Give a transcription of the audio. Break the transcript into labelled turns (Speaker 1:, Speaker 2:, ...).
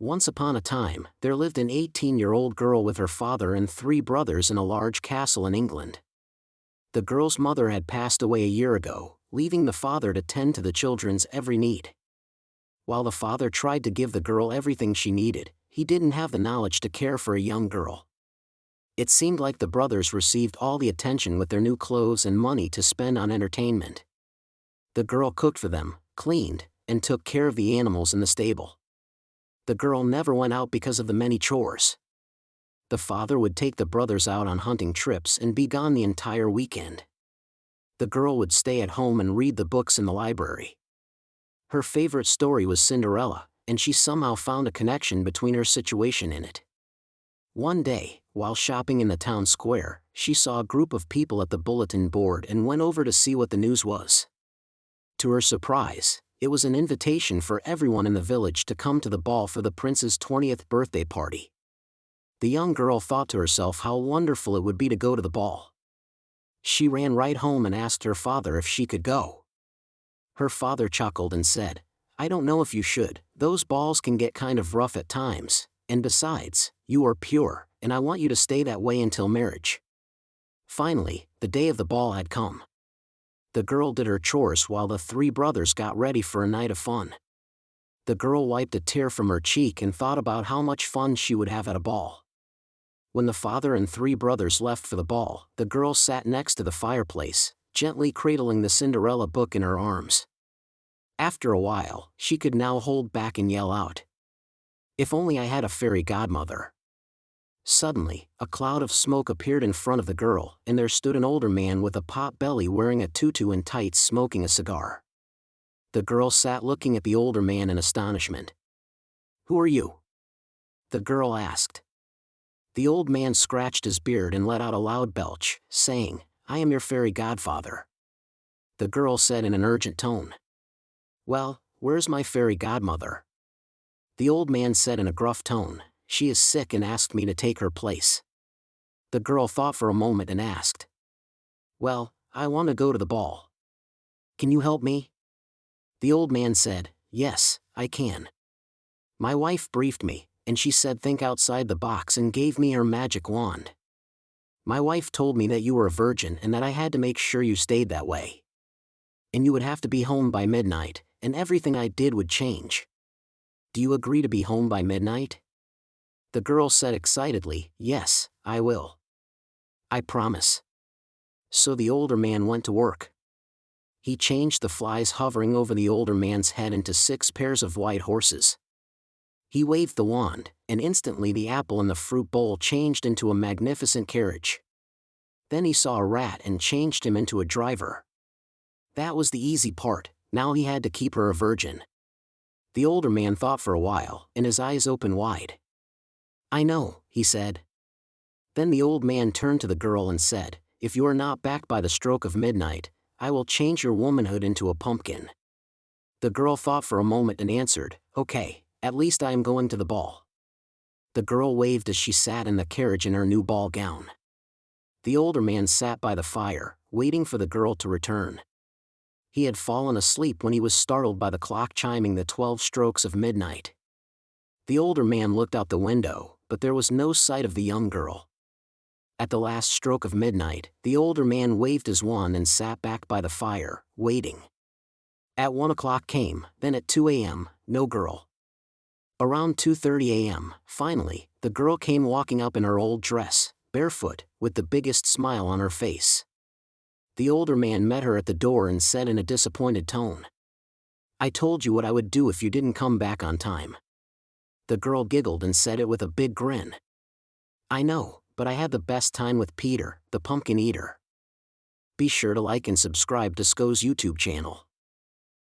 Speaker 1: Once upon a time, there lived an 18-year-old girl with her father and 3 brothers in a large castle in England. The girl's mother had passed away a year ago, leaving the father to tend to the children's every need. While the father tried to give the girl everything she needed, he didn't have the knowledge to care for a young girl. It seemed like the brothers received all the attention with their new clothes and money to spend on entertainment. The girl cooked for them, cleaned, and took care of the animals in the stable. The girl never went out because of the many chores. The father would take the brothers out on hunting trips and be gone the entire weekend. The girl would stay at home and read the books in the library. Her favorite story was Cinderella, and she somehow found a connection between her situation in it. One day, while shopping in the town square, she saw a group of people at the bulletin board and went over to see what the news was. To her surprise, it was an invitation for everyone in the village to come to the ball for the prince's 20th birthday party. The young girl thought to herself how wonderful it would be to go to the ball. She ran right home and asked her father if she could go. Her father chuckled and said, "I don't know if you should, those balls can get kind of rough at times, and besides, you are pure, and I want you to stay that way until marriage." Finally, the day of the ball had come. The girl did her chores while the 3 brothers got ready for a night of fun. The girl wiped a tear from her cheek and thought about how much fun she would have at a ball. When the father and 3 brothers left for the ball, the girl sat next to the fireplace, gently cradling the Cinderella book in her arms. After a while, she could now hold back and yell out, "If only I had a fairy godmother." Suddenly, a cloud of smoke appeared in front of the girl, and there stood an older man with a pot belly wearing a tutu and tights smoking a cigar. The girl sat looking at the older man in astonishment. "Who are you?" the girl asked. The old man scratched his beard and let out a loud belch, saying, "I am your fairy godfather." The girl said in an urgent tone, "Well, where's my fairy godmother?" The old man said in a gruff tone, "She is sick and asked me to take her place." The girl thought for a moment and asked, "Well, I want to go to the ball. Can you help me?" The old man said, "Yes, I can. My wife briefed me, and she said think outside the box and gave me her magic wand. My wife told me that you were a virgin and that I had to make sure you stayed that way. And you would have to be home by midnight, and everything I did would change. Do you agree to be home by midnight?" The girl said excitedly, "Yes, I will. I promise." So the older man went to work. He changed the flies hovering over the older man's head into 6 pairs of white horses. He waved the wand, and instantly the apple in the fruit bowl changed into a magnificent carriage. Then he saw a rat and changed him into a driver. That was the easy part, now he had to keep her a virgin. The older man thought for a while, and his eyes opened wide. "I know," he said. Then the old man turned to the girl and said, "If you are not back by the stroke of midnight, I will change your womanhood into a pumpkin." The girl thought for a moment and answered, "Okay, at least I am going to the ball." The girl waved as she sat in the carriage in her new ball gown. The older man sat by the fire, waiting for the girl to return. He had fallen asleep when he was startled by the clock chiming the 12 strokes of midnight. The older man looked out the window, but there was no sight of the young girl. At the last stroke of midnight, the older man waved his wand and sat back by the fire, waiting. At 1 o'clock came, then at 2 a.m., no girl. Around 2:30 a.m., finally, the girl came walking up in her old dress, barefoot, with the biggest smile on her face. The older man met her at the door and said in a disappointed tone, "I told you what I would do if you didn't come back on time." The girl giggled and said it with a big grin. "I know, but I had the best time with Peter, the pumpkin eater." Be sure to like and subscribe to Sko's YouTube channel.